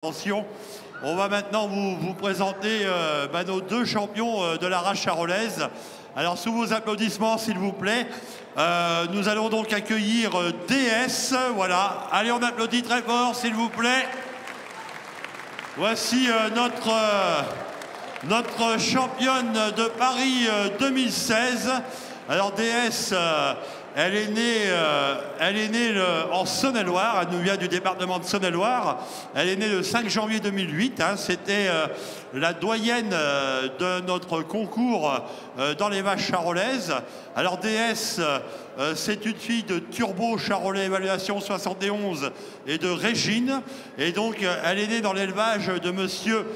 Attention, on va maintenant vous présenter nos deux champions de la race charolaise. Alors sous vos applaudissements s'il vous plaît, nous allons donc accueillir DS. Voilà, allez on applaudit très fort s'il vous plaît. Voici notre championne de Paris 2016. Alors DS, elle est née en Saône-et-Loire, elle nous vient du département de Saône-et-Loire. Elle est née le 5 janvier 2008, hein, c'était la doyenne de notre concours dans les vaches charolaises. Alors DS, c'est une fille de Turbo Charolais Évaluation 71 et de Régine. Et donc elle est née dans l'élevage de monsieur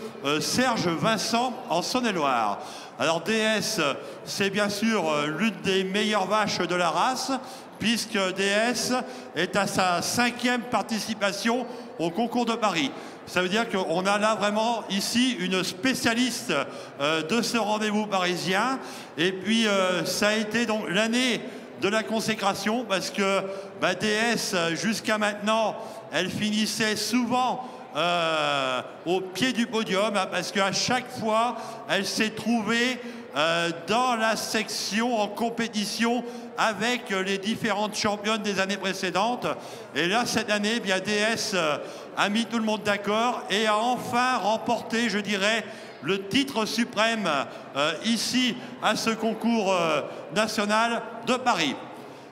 Serge Vincent en Saône-et-Loire. Alors DS, c'est bien sûr l'une des meilleures vaches de la race, puisque DS est à sa 5e participation au concours de Paris. Ça veut dire qu'on a là vraiment ici une spécialiste de ce rendez-vous parisien. Et puis ça a été donc l'année de la consécration, parce que DS, jusqu'à maintenant, elle finissait souvent au pied du podium, hein, parce qu'à chaque fois, elle s'est trouvée dans la section en compétition avec les différentes championnes des années précédentes. Et là, cette année, bien, DS a mis tout le monde d'accord et a enfin remporté, je dirais, le titre suprême ici à ce concours national de Paris.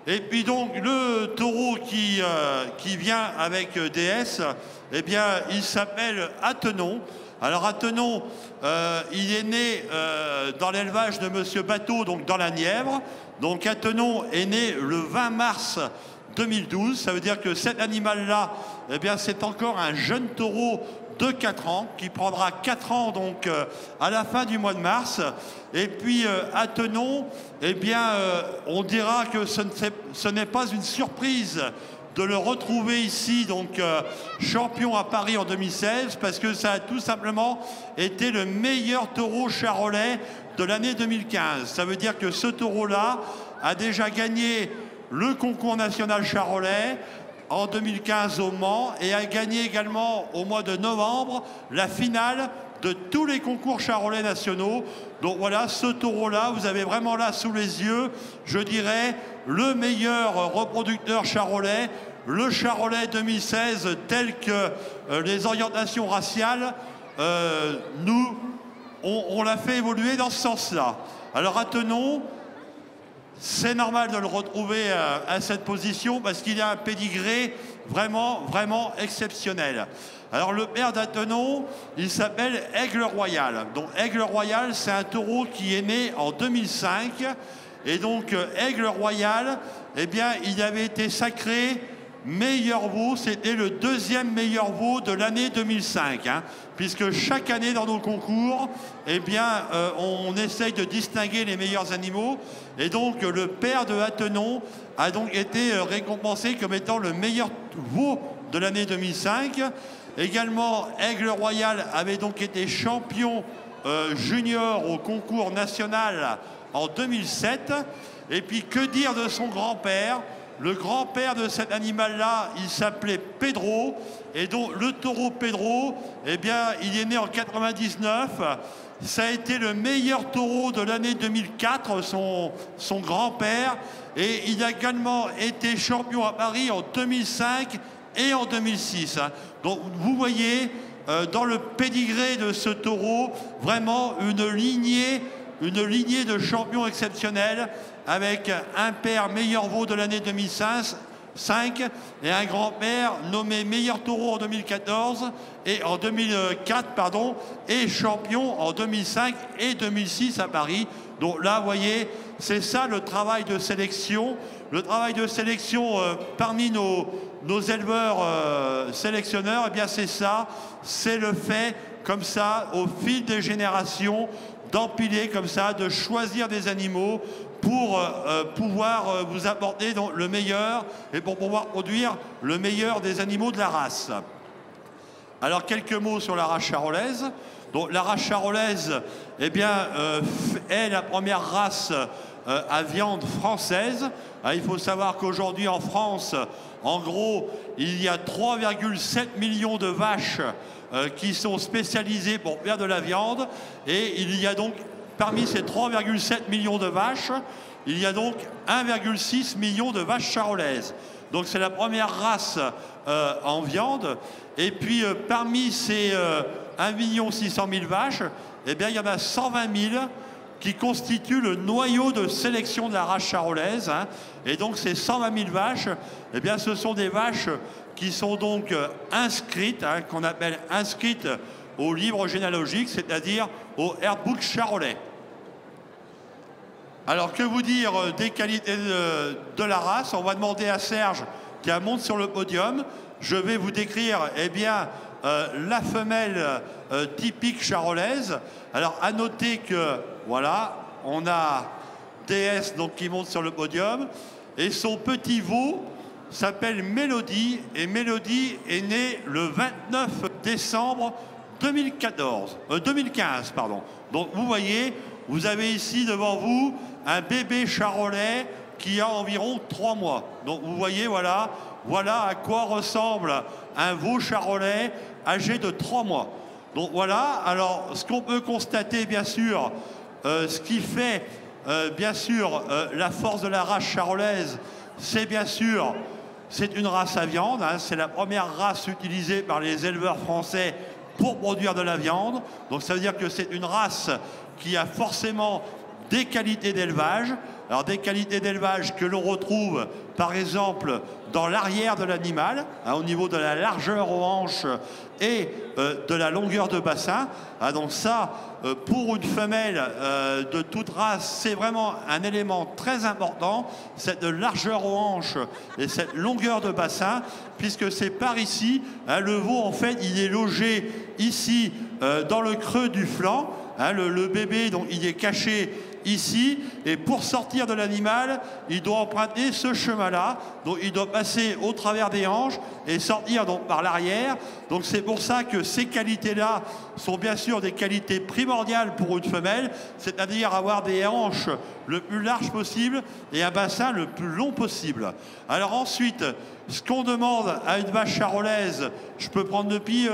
Et puis donc le taureau qui vient avec DS, eh bien il s'appelle Attenon. Alors Attenon, il est né dans l'élevage de monsieur Bateau, donc dans la Nièvre. Donc Attenon est né le 20 mars 2012. Ça veut dire que cet animal-là, eh bien c'est encore un jeune taureau de 4 ans, qui prendra 4 ans donc à la fin du mois de mars. Et puis Attenon, eh bien on dira que ce n'est pas une surprise de le retrouver ici, donc champion à Paris en 2016, parce que ça a tout simplement été le meilleur taureau charolais de l'année 2015. Ça veut dire que ce taureau-là a déjà gagné le concours national charolais en 2015 au Mans et a gagné également au mois de novembre la finale de tous les concours charolais nationaux. Donc voilà, ce taureau-là, vous avez vraiment là sous les yeux, je dirais, le meilleur reproducteur charolais, le charolais 2016 tel que les orientations raciales on l'a fait évoluer dans ce sens-là. Alors Attenon, c'est normal de le retrouver à cette position parce qu'il a un pédigré vraiment exceptionnel. Alors le père d'Attenon, il s'appelle Aigle Royal. Donc Aigle Royal, c'est un taureau qui est né en 2005. Et donc Aigle Royal, eh bien, il avait été sacré meilleur veau, c'était le 2e meilleur veau de l'année 2005, hein, puisque chaque année dans nos concours, eh bien, on essaye de distinguer les meilleurs animaux. Et donc le père de Attenon a donc été récompensé comme étant le meilleur veau de l'année 2005. Également, Aigle Royal avait donc été champion junior au concours national en 2007. Et puis que dire de son grand-père? Le grand-père de cet animal-là, il s'appelait Pedro. Et donc le taureau Pedro, eh bien, il est né en 99. Ça a été le meilleur taureau de l'année 2004, son grand-père. Et il a également été champion à Paris en 2005 et en 2006. Donc vous voyez, dans le pédigré de ce taureau, vraiment une lignée de champions exceptionnels, avec un père meilleur veau de l'année 2005 et un grand-père nommé meilleur taureau en 2014 et en 2004 pardon, et champion en 2005 et 2006 à Paris. Donc là, vous voyez, c'est ça le travail de sélection. Le travail de sélection parmi nos éleveurs sélectionneurs, eh bien c'est ça, c'est le fait comme ça, au fil des générations, d'empiler comme ça, de choisir des animaux pour pouvoir vous apporter donc, le meilleur et pour pouvoir produire le meilleur des animaux de la race. Alors quelques mots sur la race charolaise. Donc la race charolaise, eh bien, est la première race à viande française. Il faut savoir qu'aujourd'hui en France, en gros, il y a 3,7 millions de vaches qui sont spécialisées pour faire de la viande. Et il y a donc, parmi ces 3,7 millions de vaches, il y a donc 1,6 million de vaches charolaises. Donc c'est la première race en viande. Et puis parmi ces 1 600 000 vaches, eh bien, il y en a 120 000 qui constituent le noyau de sélection de la race charolaise. Et donc ces 120 000 vaches, eh bien, ce sont des vaches qui sont donc inscrites, qu'on appelle inscrites au livre généalogique, c'est-à-dire au Airbook charolais. Alors que vous dire des qualités de la race? On va demander à Serge qui monte sur le podium. Je vais vous décrire la femelle typique charolaise. Alors à noter que voilà, on a DS donc, qui monte sur le podium et son petit veau s'appelle Mélodie et Mélodie est née le 29 décembre 2015. Donc vous voyez, vous avez ici devant vous un bébé charolais qui a environ 3 mois. Donc vous voyez, voilà à quoi ressemble un veau charolais âgé de 3 mois. Donc voilà, alors ce qu'on peut constater bien sûr, ce qui fait bien sûr la force de la race charolaise, c'est bien sûr, c'est une race à viande, c'est la première race utilisée par les éleveurs français pour produire de la viande. Donc ça veut dire que c'est une race qui a forcément des qualités d'élevage. Alors des qualités d'élevage que l'on retrouve par exemple dans l'arrière de l'animal, au niveau de la largeur aux hanches et de la longueur de bassin. Donc ça, pour une femelle de toute race, c'est vraiment un élément très important, cette largeur aux hanches et cette longueur de bassin, puisque c'est par ici, le veau en fait, il est logé ici dans le creux du flanc. Le bébé, donc, il est caché ici, et pour sortir de l'animal, il doit emprunter ce chemin-là. Donc il doit passer au travers des hanches et sortir donc par l'arrière. Donc c'est pour ça que ces qualités-là sont bien sûr des qualités primordiales pour une femelle, c'est-à-dire avoir des hanches le plus larges possible et un bassin le plus long possible. Alors ensuite, ce qu'on demande à une vache charolaise, je peux prendre le pied,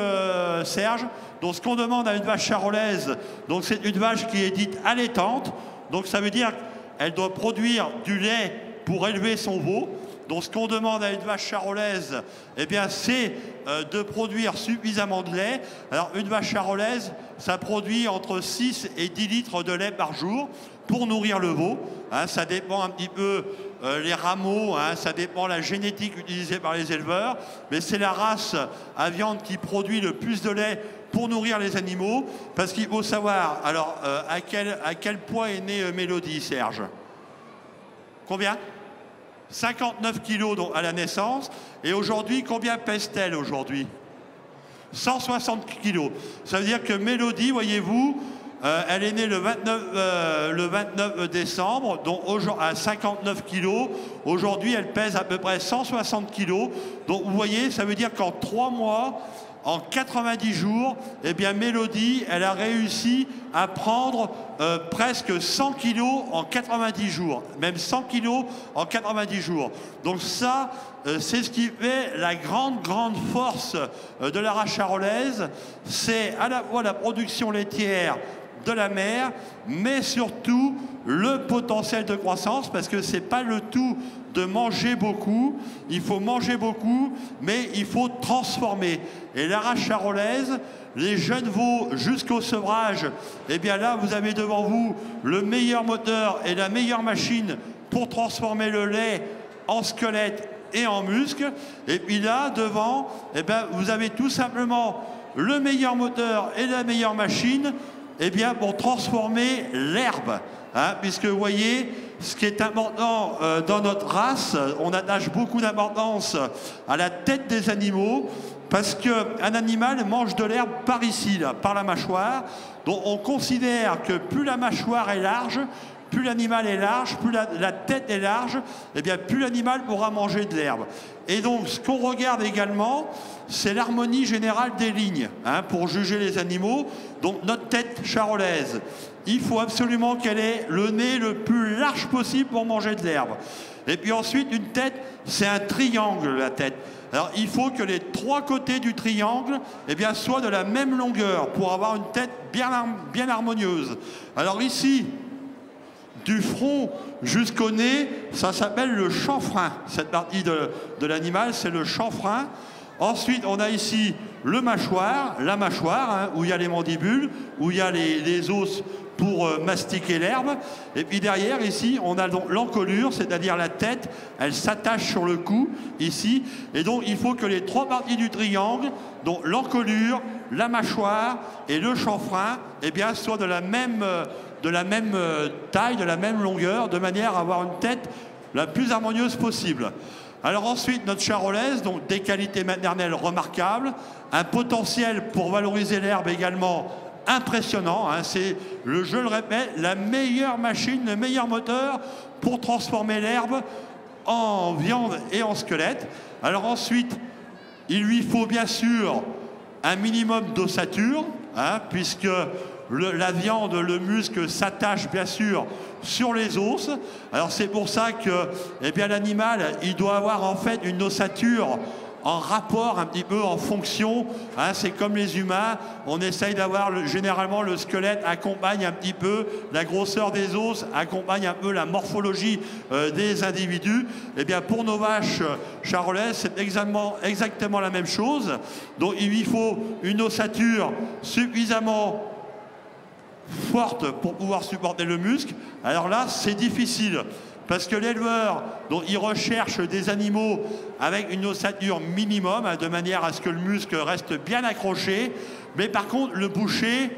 Serge. Donc ce qu'on demande à une vache charolaise, donc c'est une vache qui est dite allaitante. Donc ça veut dire qu'elle doit produire du lait pour élever son veau. Donc ce qu'on demande à une vache charolaise, eh bien, c'est de produire suffisamment de lait. Alors une vache charolaise, ça produit entre 6 et 10 litres de lait par jour pour nourrir le veau. Ça dépend un petit peu les rameaux, ça dépend la génétique utilisée par les éleveurs. Mais c'est la race à viande qui produit le plus de lait pour nourrir les animaux, parce qu'il faut savoir, alors, à quel poids est née Mélodie, Serge? Combien? 59 kilos donc, à la naissance. Et aujourd'hui, combien pèse-t-elle aujourd'hui? 160 kilos. Ça veut dire que Mélodie, voyez-vous, elle est née le 29 décembre, donc à 59 kilos. Aujourd'hui, elle pèse à peu près 160 kilos. Donc vous voyez, ça veut dire qu'en 3 mois, en 90 jours, eh bien Mélodie, elle a réussi à prendre presque 100 kilos en 90 jours, même 100 kilos en 90 jours. Donc ça, c'est ce qui fait la grande force de la race charolaise. C'est à la fois la production laitière de la mère, mais surtout le potentiel de croissance, parce que c'est pas le tout de manger beaucoup, il faut manger beaucoup, mais il faut transformer. Et la race charolaise, les jeunes veaux jusqu'au sevrage, eh bien là, vous avez devant vous le meilleur moteur et la meilleure machine pour transformer le lait en squelette et en muscle. Et puis là, devant, eh bien, vous avez tout simplement le meilleur moteur et la meilleure machine, eh bien, pour transformer l'herbe. Puisque vous voyez, ce qui est important dans notre race, on attache beaucoup d'importance à la tête des animaux, parce qu'un animal mange de l'herbe par ici, là, par la mâchoire. Donc on considère que plus la mâchoire est large, plus l'animal est large, plus la tête est large, eh bien plus l'animal pourra manger de l'herbe. Et donc ce qu'on regarde également, c'est l'harmonie générale des lignes, hein, pour juger les animaux. Donc notre tête charolaise, il faut absolument qu'elle ait le nez le plus large possible pour manger de l'herbe. Et puis ensuite, une tête, c'est un triangle, la tête. Alors il faut que les trois côtés du triangle, eh bien, soient de la même longueur pour avoir une tête bien harmonieuse. Alors ici, du front jusqu'au nez, ça s'appelle le chanfrein. Cette partie de l'animal, c'est le chanfrein. Ensuite, on a ici la mâchoire, hein, où il y a les mandibules, où il y a les os pour mastiquer l'herbe. Et puis derrière, ici, on a donc l'encolure, c'est-à-dire la tête, elle s'attache sur le cou, ici. Et donc, il faut que les trois parties du triangle, donc l'encolure, la mâchoire et le chanfrein, eh bien, soient de la même taille, de la même longueur, de manière à avoir une tête la plus harmonieuse possible. Alors ensuite, notre charolaise, donc des qualités maternelles remarquables, un potentiel pour valoriser l'herbe également impressionnant, hein, c'est, je le répète, la meilleure machine, le meilleur moteur pour transformer l'herbe en viande et en squelette. Alors ensuite, il lui faut bien sûr un minimum d'ossature, hein, puisque la viande, le muscle s'attache bien sûr sur les os. Alors c'est pour ça que eh bien, l'animal, il doit avoir en fait une ossature en rapport un petit peu en fonction, hein, c'est comme les humains, on essaye d'avoir généralement le squelette accompagne un petit peu la grosseur des os, accompagne un peu la morphologie des individus. Et bien pour nos vaches charolaises, c'est exactement la même chose. Donc il lui faut une ossature suffisamment forte pour pouvoir supporter le muscle. Alors là, c'est difficile. Parce que l'éleveur, il recherche des animaux avec une ossature minimum, hein, de manière à ce que le muscle reste bien accroché. Mais par contre, le boucher,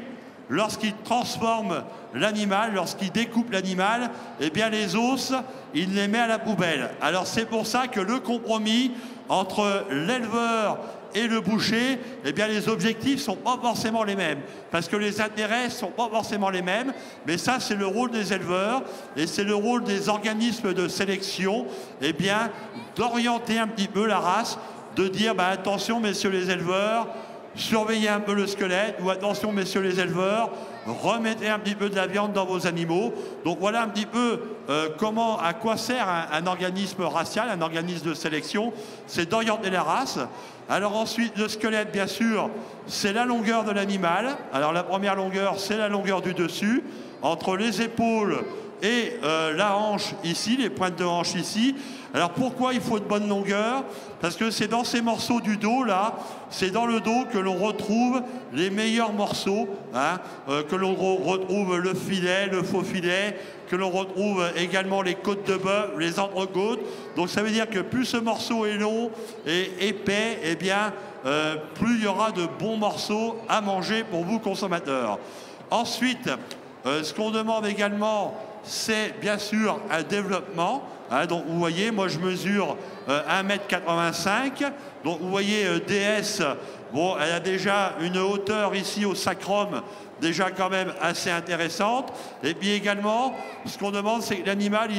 lorsqu'il transforme l'animal, lorsqu'il découpe l'animal, eh bien les os, il les met à la poubelle. Alors c'est pour ça que le compromis entre l'éleveur et le boucher, eh bien les objectifs ne sont pas forcément les mêmes, parce que les intérêts ne sont pas forcément les mêmes, mais ça c'est le rôle des éleveurs et c'est le rôle des organismes de sélection, eh bien d'orienter un petit peu la race, de dire attention messieurs les éleveurs, surveillez un peu le squelette, ou attention messieurs les éleveurs, remettez un petit peu de la viande dans vos animaux. Donc voilà un petit peu à quoi sert un organisme racial, un organisme de sélection, c'est d'orienter la race. Alors ensuite, le squelette, bien sûr, c'est la longueur de l'animal. Alors la première longueur, c'est la longueur du dessus, entre les épaules et la hanche ici, les pointes de hanche ici. Alors pourquoi il faut de bonne longueur? Parce que c'est dans ces morceaux du dos là, c'est dans le dos que l'on retrouve les meilleurs morceaux, hein, que l'on retrouve le filet, le faux filet, que l'on retrouve également les côtes de bœuf, les entrecôtes. Donc ça veut dire que plus ce morceau est long et épais, eh bien plus il y aura de bons morceaux à manger pour vous consommateurs. Ensuite, ce qu'on demande également, c'est bien sûr un développement. Hein, donc vous voyez, moi je mesure 1,85 m. Donc vous voyez, DS, bon, elle a déjà une hauteur ici au sacrum, déjà quand même assez intéressante. Et puis également, ce qu'on demande, c'est que l'animal,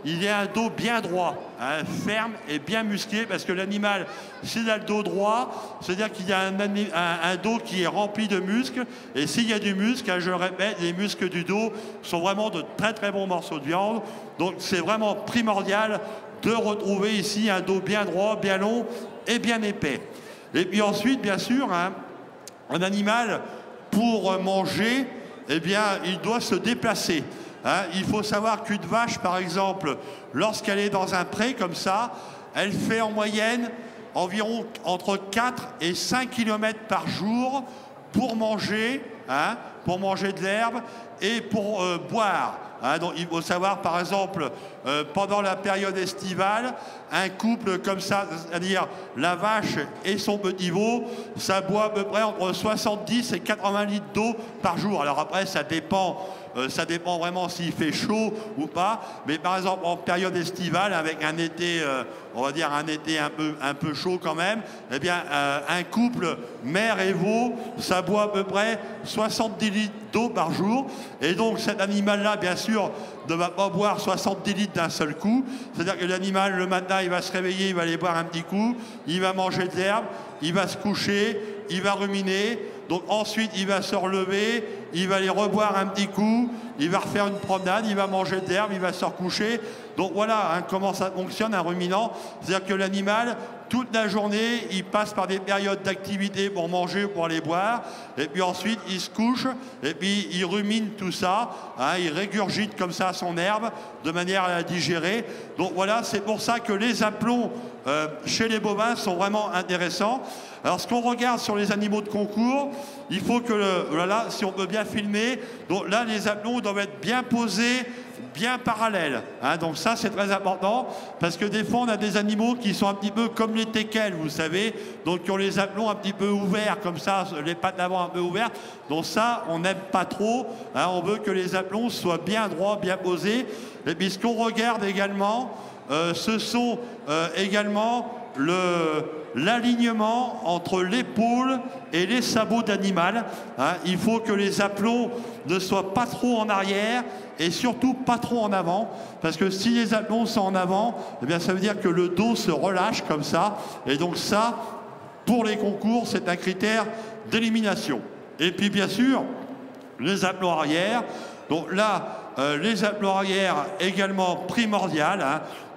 il ait un dos bien droit, hein, ferme et bien musclé, parce que l'animal, s'il a le dos droit, c'est-à-dire qu'il y a un dos qui est rempli de muscles. Et s'il y a du muscle, hein, je le répète, les muscles du dos sont vraiment de très très bons morceaux de viande. Donc c'est vraiment primordial de retrouver ici un dos bien droit, bien long et bien épais. Et puis ensuite, bien sûr, hein, un animal, pour manger, eh bien, il doit se déplacer. Hein. Il faut savoir qu'une vache, par exemple, lorsqu'elle est dans un pré comme ça, elle fait en moyenne environ entre 4 et 5 km par jour pour manger, hein, pour manger de l'herbe et pour boire. Hein, donc il faut savoir, par exemple, pendant la période estivale, un couple comme ça, c'est-à-dire la vache et son petit veau, ça boit à peu près entre 70 et 80 litres d'eau par jour. Alors après, ça dépend vraiment s'il fait chaud ou pas. Mais par exemple, en période estivale, avec un été, on va dire un été un peu chaud quand même, eh bien, un couple mère et veau, ça boit à peu près 70 70 litres d'eau par jour. Et donc cet animal-là, bien sûr, ne va pas boire 70 litres d'un seul coup. C'est-à-dire que l'animal, le matin, il va se réveiller, il va aller boire un petit coup, il va manger de l'herbe, il va se coucher, il va ruminer. Donc ensuite, il va se relever, il va aller reboire un petit coup, il va refaire une promenade, il va manger de l'herbe, il va se recoucher. Donc voilà comment ça fonctionne, un ruminant. C'est-à-dire que l'animal, toute la journée, il passe par des périodes d'activité pour manger, pour aller boire. Et puis ensuite, il se couche, et puis il rumine tout ça. Il régurgite comme ça son herbe, de manière à la digérer. Donc voilà, c'est pour ça que les aplombs chez les bovins sont vraiment intéressants. Alors, ce qu'on regarde sur les animaux de concours, il faut que, voilà, si on peut bien filmer, donc là, les aplombs doivent être bien posés, bien parallèles. Donc ça, c'est très important, parce que des fois, on a des animaux qui sont un petit peu comme les teckels, vous savez, donc qui ont les aplombs un petit peu ouverts, comme ça, les pattes d'avant un peu ouvertes. Donc ça, on n'aime pas trop. On veut que les aplombs soient bien droits, bien posés. Et puis, ce qu'on regarde également, ce sont également l'alignement entre l'épaule et les sabots d'animal. Il faut que les aplombs ne soient pas trop en arrière et surtout pas trop en avant, parce que si les aplombs sont en avant, eh bien ça veut dire que le dos se relâche comme ça, et donc ça, pour les concours, c'est un critère d'élimination. Et puis bien sûr, les aplombs arrière. Donc là, les aplombs arrière également primordial.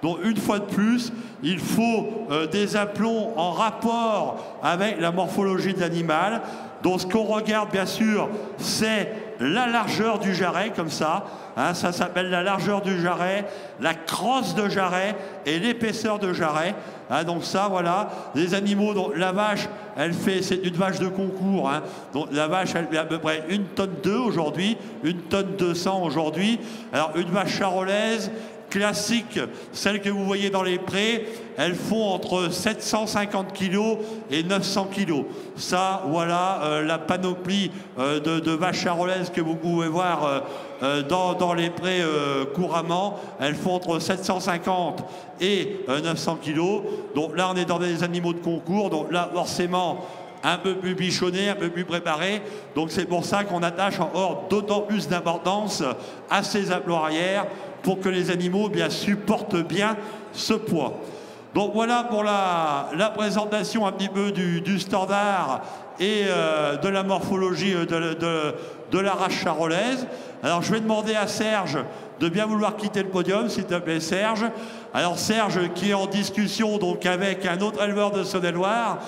Donc une fois de plus, il faut des aplombs en rapport avec la morphologie de l'animal. Donc ce qu'on regarde bien sûr, c'est la largeur du jarret, comme ça. Ça s'appelle la largeur du jarret, la crosse de jarret et l'épaisseur de jarret. Donc ça, voilà, les animaux, donc la vache, c'est une vache de concours. Donc la vache, elle fait à peu près 1,2 tonnes aujourd'hui, 1,2 tonnes aujourd'hui. Alors une vache charolaise classique, celle que vous voyez dans les prés, elles font entre 750 kg et 900 kg. Ça, voilà la panoplie de vaches charolaises que vous pouvez voir dans les prés couramment. Elles font entre 750 et 900 kg. Donc là, on est dans des animaux de concours. Donc là, forcément, un peu plus bichonné, un peu plus préparé. Donc c'est pour ça qu'on attache encore d'autant plus d'importance à ces aplombs arrière, pour que les animaux supportent bien ce poids. Donc voilà pour la présentation un petit peu du standard et de la morphologie de la race charolaise. Alors je vais demander à Serge de bien vouloir quitter le podium, s'il te plaît Serge. Alors Serge qui est en discussion donc avec un autre éleveur de Saône-et-Loire,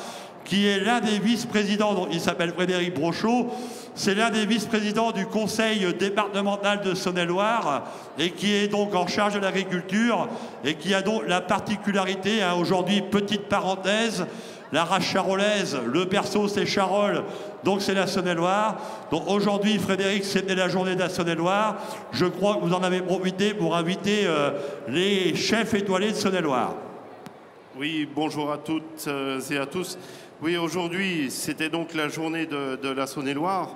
qui est l'un des vice-présidents, donc il s'appelle Frédéric Brochot. C'est l'un des vice-présidents du conseil départemental de Saône-et-Loire et qui est donc en charge de l'agriculture et qui a donc la particularité, aujourd'hui, petite parenthèse, la race charolaise, le berceau c'est Charolles, donc c'est la Saône-et-Loire. Donc aujourd'hui, Frédéric, c'était la journée de la Saône-et-Loire. Je crois que vous en avez profité pour inviter les chefs étoilés de Saône-et-Loire. Oui, bonjour à toutes et à tous. Oui, aujourd'hui, c'était donc la journée de la Saône-et-Loire.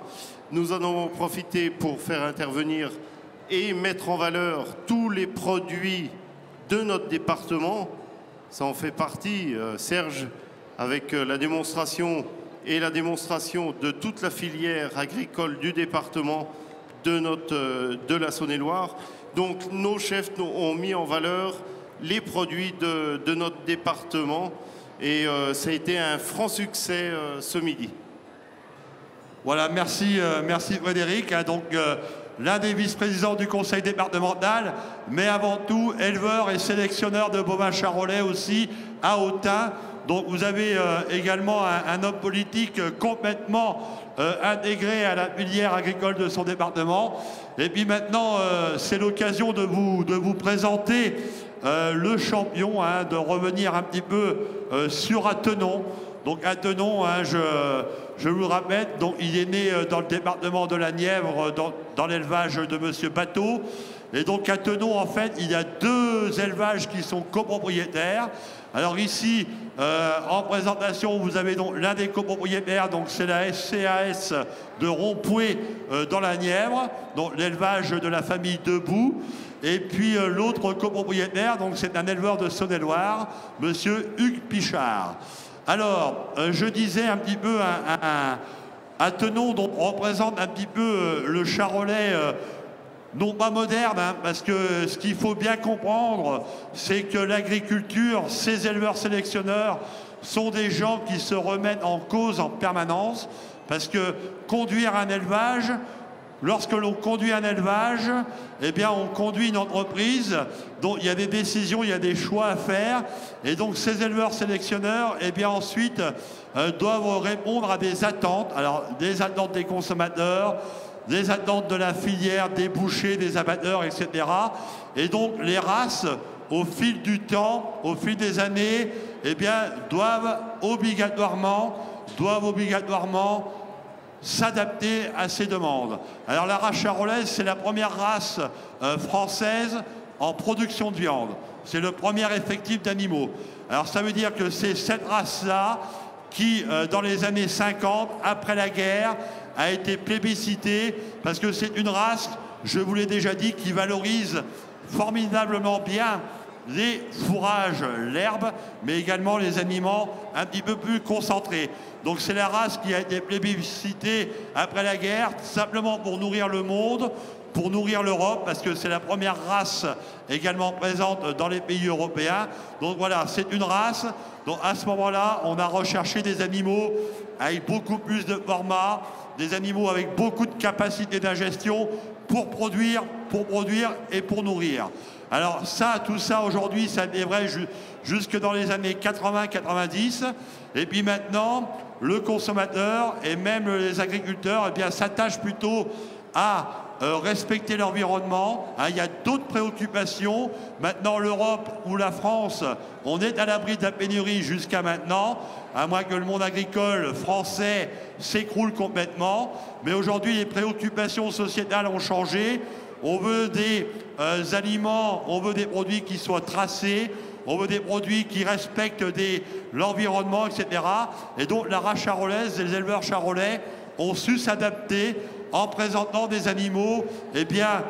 Nous en avons profité pour faire intervenir et mettre en valeur tous les produits de notre département. Ça en fait partie, Serge, avec la démonstration de toute la filière agricole du département de la Saône-et-Loire. Donc nos chefs ont mis en valeur les produits de notre département. Et ça a été un franc succès ce midi. Voilà, merci Frédéric. Donc l'un des vice-présidents du conseil départemental, mais avant tout éleveur et sélectionneur de bovins charolais aussi à Autun. Donc vous avez également un homme politique complètement intégré à la filière agricole de son département. Et puis maintenant, c'est l'occasion de vous présenter le champion, de revenir un petit peu sur Attenon. Donc Attenon, je vous le rappelle, donc, il est né dans le département de la Nièvre, dans l'élevage de Monsieur Bateau. Et donc Attenon, en fait, il y a 2 élevages qui sont copropriétaires. Alors ici, en présentation, vous avez donc l'un des copropriétaires, donc c'est la SCAS de Rompoué dans la Nièvre, donc l'élevage de la famille Debout. Et puis l'autre copropriétaire, donc c'est un éleveur de Saône-et-Loire, Monsieur Hugues Pichard. Alors, je disais un petit peu Attenon donc, représente un petit peu le charolais, non pas moderne, hein, parce que ce qu'il faut bien comprendre, c'est que l'agriculture, ces éleveurs sélectionneurs, sont des gens qui se remettent en cause en permanence, parce que conduire un élevage, lorsque l'on conduit un élevage, eh bien, on conduit une entreprise dont il y a des décisions, il y a des choix à faire. Et donc, ces éleveurs sélectionneurs, eh bien, ensuite, doivent répondre à des attentes. Alors, des attentes des consommateurs, des attentes de la filière, des bouchers, des abatteurs, etc. Et donc, les races, au fil du temps, au fil des années, eh bien, doivent obligatoirement s'adapter à ces demandes. Alors la race charolaise, c'est la première race française en production de viande. C'est le premier effectif d'animaux. Alors ça veut dire que c'est cette race-là qui, dans les années 50, après la guerre, a été plébiscitée parce que c'est une race, je vous l'ai déjà dit, qui valorise formidablement bien les fourrages, l'herbe, mais également les aliments un petit peu plus concentrés. Donc c'est la race qui a été plébiscitée après la guerre, simplement pour nourrir le monde, pour nourrir l'Europe, parce que c'est la première race également présente dans les pays européens. Donc voilà, c'est une race. Donc à ce moment-là, on a recherché des animaux avec beaucoup plus de format, des animaux avec beaucoup de capacité d'ingestion pour produire et pour nourrir. Alors ça, tout ça aujourd'hui, ça est vrai jusque dans les années 80-90. Et puis maintenant, le consommateur et même les agriculteurs, eh bien, s'attachent plutôt à respecter l'environnement. Hein, il y a d'autres préoccupations. Maintenant, l'Europe ou la France, on est à l'abri de la pénurie jusqu'à maintenant, à moins que le monde agricole français s'écroule complètement. Mais aujourd'hui, les préoccupations sociétales ont changé. On veut des aliments, on veut des produits qui soient tracés, on veut des produits qui respectent l'environnement, etc. Et donc la race charolaise, les éleveurs charolais ont su s'adapter en présentant des animaux, eh bien,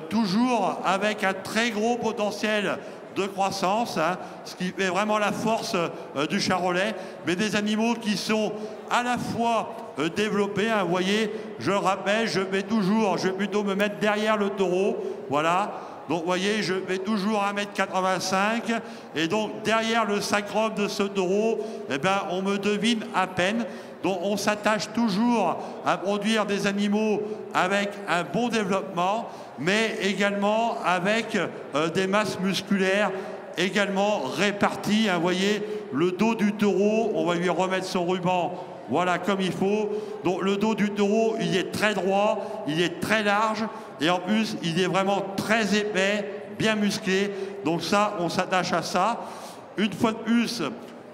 toujours avec un très gros potentiel de croissance, hein, ce qui fait vraiment la force du charolais, mais des animaux qui sont à la fois développés, hein, vous voyez, je le rappelle, je vais plutôt me mettre derrière le taureau, voilà. Donc, vous voyez, je vais toujours 1m85 et donc derrière le sacrum de ce taureau, eh ben, on me devine à peine. Donc, on s'attache toujours à produire des animaux avec un bon développement, mais également avec des masses musculaires également réparties. Hein, vous voyez, le dos du taureau, on va lui remettre son ruban, voilà, comme il faut. Donc, le dos du taureau, il est très droit, il est très large. Et en plus, il est vraiment très épais, bien musclé. Donc ça, on s'attache à ça. Une fois de plus,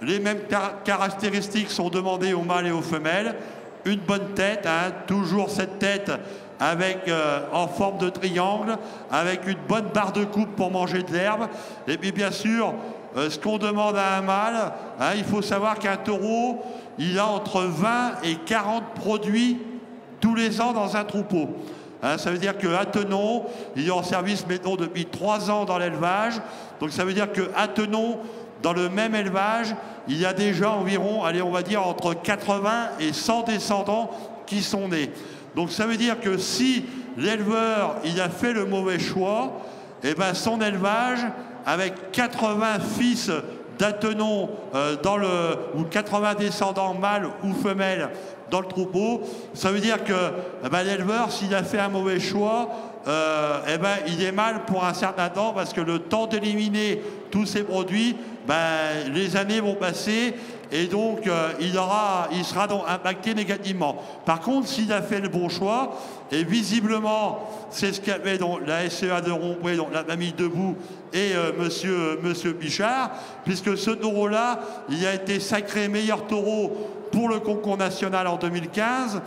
les mêmes caractéristiques sont demandées aux mâles et aux femelles. Une bonne tête, hein, toujours cette tête avec, en forme de triangle, avec une bonne barre de coupe pour manger de l'herbe. Et puis bien sûr, ce qu'on demande à un mâle, hein, il faut savoir qu'un taureau, il a entre 20 et 40 produits tous les ans dans un troupeau. Hein, ça veut dire qu'à Attenon, il est en service, mettons, depuis 3 ans dans l'élevage. Donc ça veut dire qu'à Attenon, dans le même élevage, il y a déjà environ, allez, on va dire, entre 80 et 100 descendants qui sont nés. Donc ça veut dire que si l'éleveur, il a fait le mauvais choix, eh ben son élevage, avec 80 fils d'Attenon ou 80 descendants mâles ou femelles dans le troupeau, ça veut dire que l'éleveur, s'il a fait un mauvais choix, il est mal pour un certain temps parce que le temps d'éliminer tous ces produits, les années vont passer et donc il sera donc impacté négativement. Par contre, s'il a fait le bon choix, et visiblement, c'est ce qu'avait donc la SCA de Rompuy, donc la famille Debout et monsieur Bichard, puisque ce taureau-là, il a été sacré meilleur taureau pour le concours national en 2015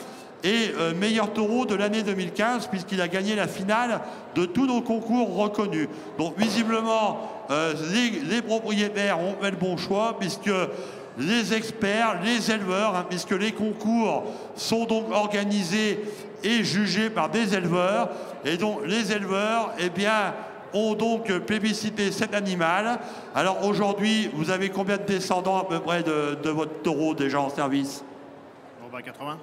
et meilleur taureau de l'année 2015 puisqu'il a gagné la finale de tous nos concours reconnus. Donc visiblement, les propriétaires ont fait le bon choix puisque les experts, les éleveurs, hein, puisque les concours sont donc organisés et jugés par des éleveurs, et donc les éleveurs, eh bien, ont donc plébiscité cet animal. Alors aujourd'hui, vous avez combien de descendants à peu près de votre taureau déjà en service? Bon, 80.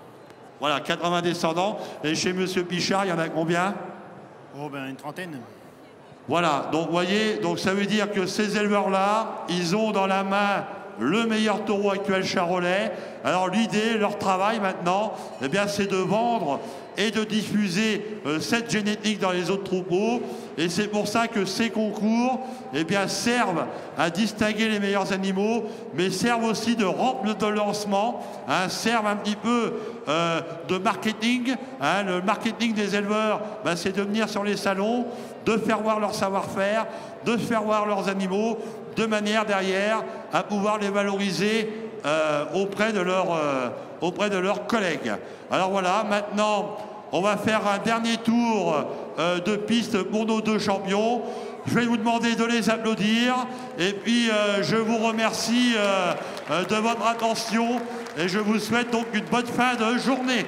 Voilà, 80 descendants. Et chez Monsieur Pichard, il y en a combien? Oh ben une trentaine. Voilà, donc vous voyez, donc ça veut dire que ces éleveurs-là, ils ont dans la main le meilleur taureau actuel charolais. Alors l'idée, leur travail maintenant, eh bien, c'est de vendre et de diffuser cette génétique dans les autres troupeaux. Et c'est pour ça que ces concours, eh bien, servent à distinguer les meilleurs animaux, mais servent aussi de rampe de lancement, hein, servent un petit peu de marketing. Hein. Le marketing des éleveurs, ben, c'est de venir sur les salons, de faire voir leur savoir-faire, de faire voir leurs animaux, de manière derrière à pouvoir les valoriser auprès de leurs collègues. Alors voilà, maintenant, on va faire un dernier tour de piste pour nos deux champions. Je vais vous demander de les applaudir. Et puis, je vous remercie de votre attention. Et je vous souhaite donc une bonne fin de journée.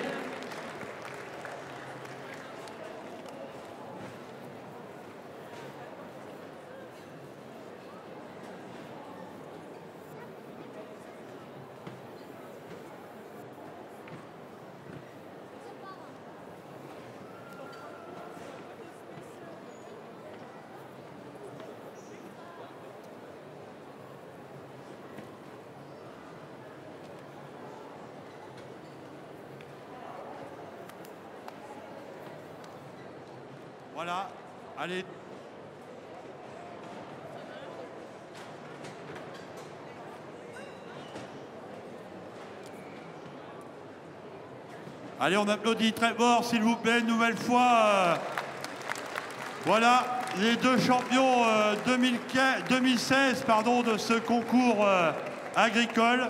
Voilà, allez. Allez, on applaudit très fort, s'il vous plaît, une nouvelle fois. Voilà, les deux champions 2016 de ce concours agricole.